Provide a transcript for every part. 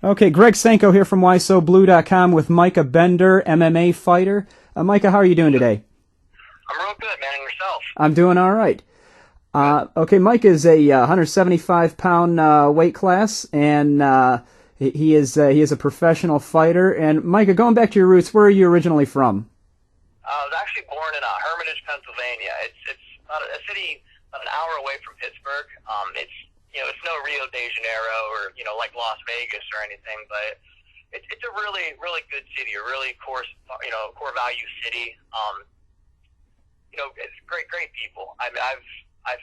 Okay, Greg Sanko here from WhySoBlue.com with Micah Bender, MMA fighter. Micah, how are you doing today? I'm real good, man. And yourself? I'm doing all right. Okay, Mike is a 175-pound weight class, and he is a professional fighter. And Micah, going back to your roots, where are you originally from? I was actually born in Hermitage, Pennsylvania. It's about a city about an hour away from Pittsburgh. It's no Rio de Janeiro or like Las Vegas or anything, but it's a really really good city, a really core value city. It's great people. I've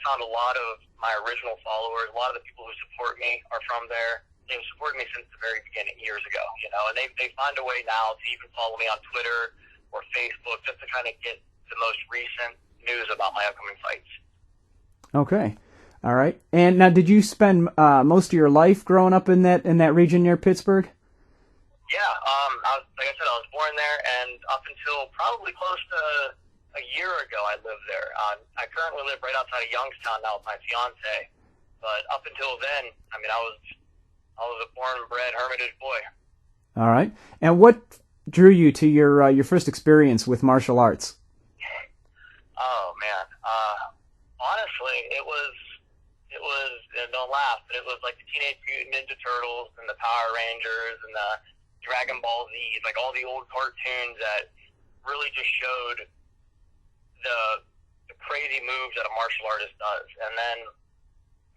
found a lot of my original followers, a lot of the people who support me are from there. They've supported me since the very beginning, years ago, and they find a way now to even follow me on Twitter or Facebook just to kind of get the most recent news about my upcoming fights. Okay, all right. And now, did you spend most of your life growing up in that region near Pittsburgh? Yeah, like I said, I was born there, and up until probably close to a year ago, I lived there. I currently live right outside of Youngstown now with my fiance, but up until then, I was a born and bred Hermitage boy. All right. And what drew you to your first experience with martial arts? Oh man, honestly, it was don't laugh, but it was like the Teenage Mutant Ninja Turtles and the Power Rangers and the Dragon Ball Z, like all the old cartoons that really just showed the crazy moves that a martial artist does. And then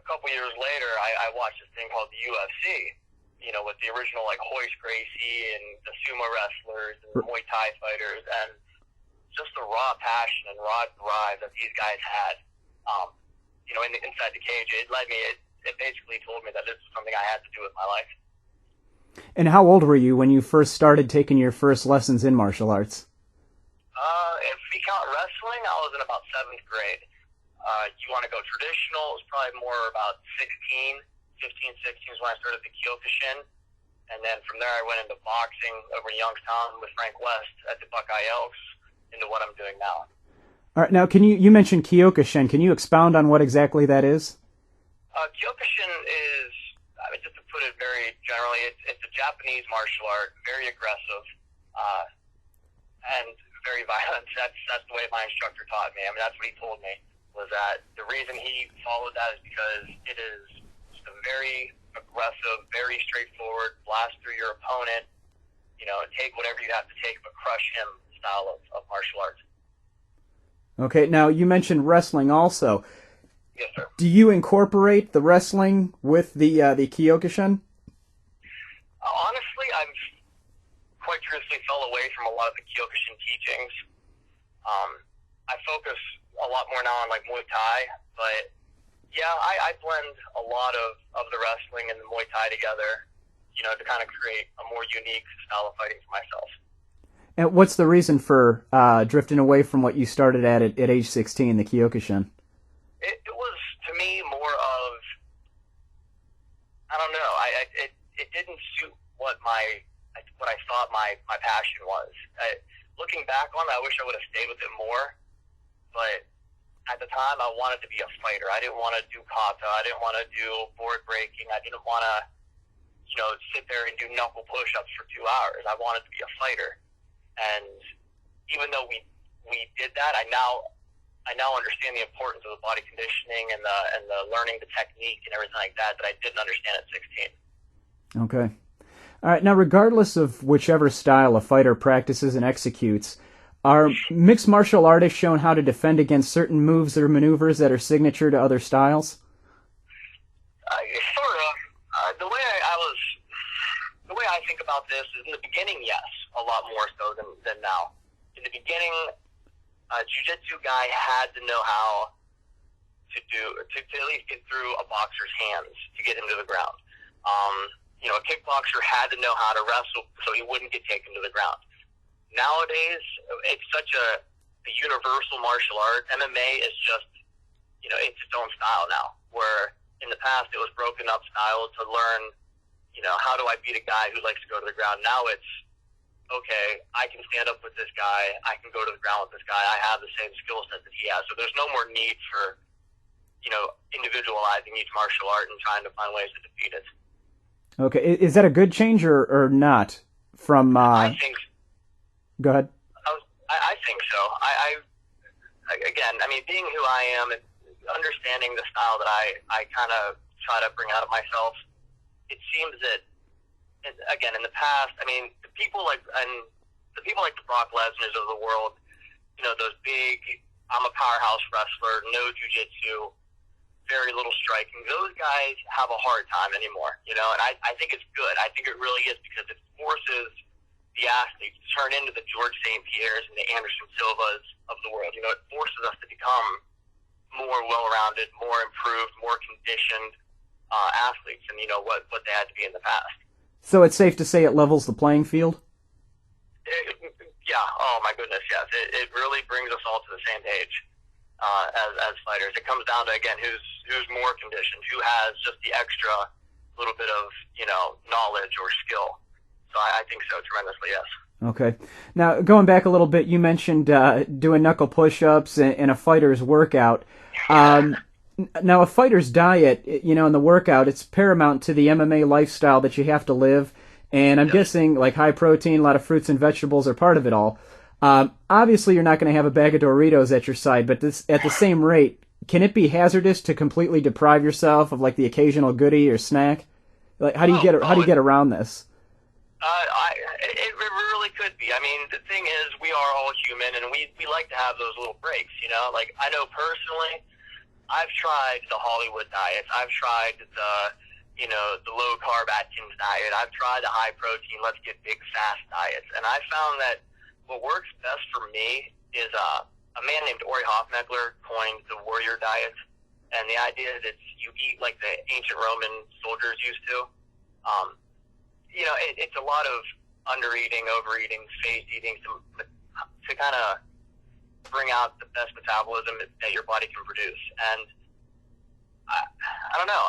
a couple years later, I watched this thing called the UFC, with the original like Hoist Gracie and the sumo wrestlers and the Muay Thai fighters, and just the raw passion and raw drive that these guys had, inside the cage. It basically told me that this is something I had to do with my life. And how old were you when you first started taking your first lessons in martial arts? If we count wrestling, I was in about 7th grade. You want to go traditional, it was probably more about 15, 16 is when I started the Kyokushin. And then from there I went into boxing over in Youngstown with Frank West at the Buckeye Elks into what I'm doing now. All right, now you mentioned Kyokushin. Can you expound on what exactly that is? Kyokushin is, just to put it very generally, it's a Japanese martial art, very aggressive, and very violent. That's the way my instructor taught me. That's what he told me, was that the reason he followed that is because it is just a very aggressive, very straightforward, blast through your opponent, take whatever you have to take, but crush him style of martial arts. Okay, now you mentioned wrestling also. Yes, sir. Do you incorporate the wrestling with the Kyokushin? Honestly, I've quite truthfully fell away from a lot of the Kyokushin teachings. I focus a lot more now on like Muay Thai, but yeah, I blend a lot of the wrestling and the Muay Thai together, to kind of create a more unique style of fighting for myself. And what's the reason for drifting away from what you started at age 16, the Kyokushin? It was, to me, more of, I don't know, it didn't suit what I thought my passion was. Looking back on it, I wish I would have stayed with it more, but at the time I wanted to be a fighter. I didn't want to do kata, I didn't want to do board breaking, I didn't want to, sit there and do knuckle push-ups for 2 hours. I wanted to be a fighter. And even though we did that, I now understand the importance of the body conditioning and the learning the technique and everything like that I didn't understand at 16. Okay. All right. Now, regardless of whichever style a fighter practices and executes, are mixed martial artists shown how to defend against certain moves or maneuvers that are signature to other styles? Sort of. The way I think about this is, in the beginning, yes, a lot more so than now. In the beginning, jiu-jitsu guy had to know how to at least get through a boxer's hands to get him to the ground. A kickboxer had to know how to wrestle so he wouldn't get taken to the ground. Nowadays, it's such a universal martial art. MMA is just, it's its own style now, where in the past it was broken up styles to learn, how do I beat a guy who likes to go to the ground? Now it's, okay, I can stand up with this guy, I can go to the ground with this guy, I have the same skill set that he has. So there's no more need for, individualizing each martial art and trying to find ways to defeat it. Okay, is that a good change or not? From I think go ahead. I think so. Again, I mean, being who I am and understanding the style that I kind of try to bring out of myself, it seems that, again, in the past, I mean, the people like the Brock Lesnar's of the world, those big, I'm a powerhouse wrestler, no jujitsu, very little striking. Those guys have a hard time anymore, and I think it's good. I think it really is because it forces the athletes to turn into the George St. Pierre's and the Anderson Silvas of the world. It forces us to become more well-rounded, more improved, more conditioned athletes than, what they had to be in the past. So it's safe to say it levels the playing field? Yeah, oh my goodness, yes. It really brings us all to the same page as fighters. It comes down to, again, who's more conditioned, who has just the extra little bit of, knowledge or skill. So I think so, tremendously, yes. Okay. Now, going back a little bit, you mentioned doing knuckle push-ups in a fighter's workout. Now, a fighter's diet, in the workout, it's paramount to the MMA lifestyle that you have to live. And I'm guessing, like, high protein, a lot of fruits and vegetables are part of it all. Obviously, you're not going to have a bag of Doritos at your side, but at the same rate, can it be hazardous to completely deprive yourself of, like, the occasional goodie or snack? Like, how do you get around this? It really could be. I mean, the thing is, we are all human, and we like to have those little breaks, Like, I know personally, I've tried the Hollywood diets. I've tried the low-carb Atkins diet. I've tried the high-protein, let's get big, fast diets. And I found that what works best for me is a man named Ori Hofmeckler coined the warrior diet. And the idea is you eat like the ancient Roman soldiers used to. It's a lot of under-eating, overeating, phased eating to kind of bring out the best metabolism that your body can produce. And I don't know.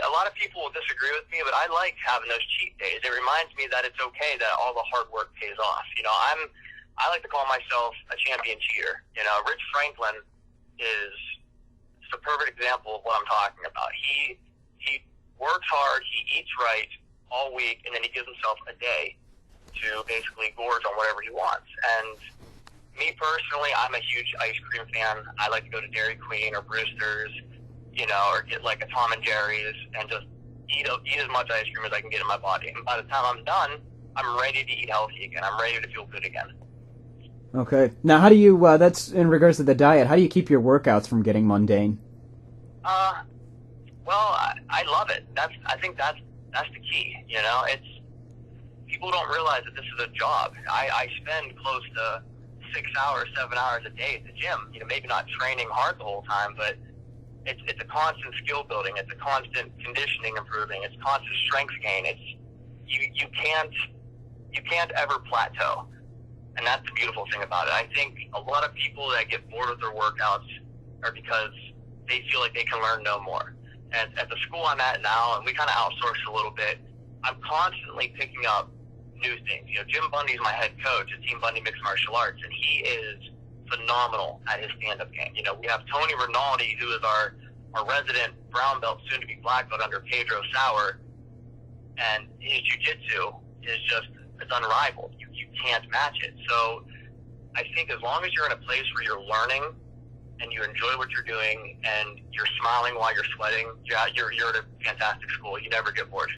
A lot of people will disagree with me, but I like having those cheat days. It reminds me that it's okay that all the hard work pays off. I like to call myself a champion cheater. Rich Franklin is the perfect example of what I'm talking about. He works hard, he eats right all week, and then he gives himself a day to basically gorge on whatever he wants. And me personally, I'm a huge ice cream fan. I like to go to Dairy Queen or Brewster's, or get like a Tom and Jerry's and just eat as much ice cream as I can get in my body. And by the time I'm done, I'm ready to eat healthy again. I'm ready to feel good again. Okay. Now, how do you, that's in regards to the diet, how do you keep your workouts from getting mundane? Well, I love it. I think that's the key, It's, people don't realize that this is a job. I spend close to 6 hours, 7 hours a day at the gym, maybe not training hard the whole time, but it's a constant skill building. It's a constant conditioning improving. It's constant strength gain. It's, you can't ever plateau. And that's the beautiful thing about it. I think a lot of people that get bored with their workouts are because they feel like they can learn no more. And at the school I'm at now, and we kind of outsource a little bit, I'm constantly picking up new things. Jim Bundy's my head coach at Team Bundy Mixed Martial Arts, and he is phenomenal at his stand-up game. We have Tony Rinaldi, who is our resident brown belt, soon to be black belt under Pedro Sauer, and his jiu-jitsu is it's unrivaled. You can't match it. So I think as long as you're in a place where you're learning and you enjoy what you're doing and you're smiling while you're sweating, you're at a fantastic school. You never get bored.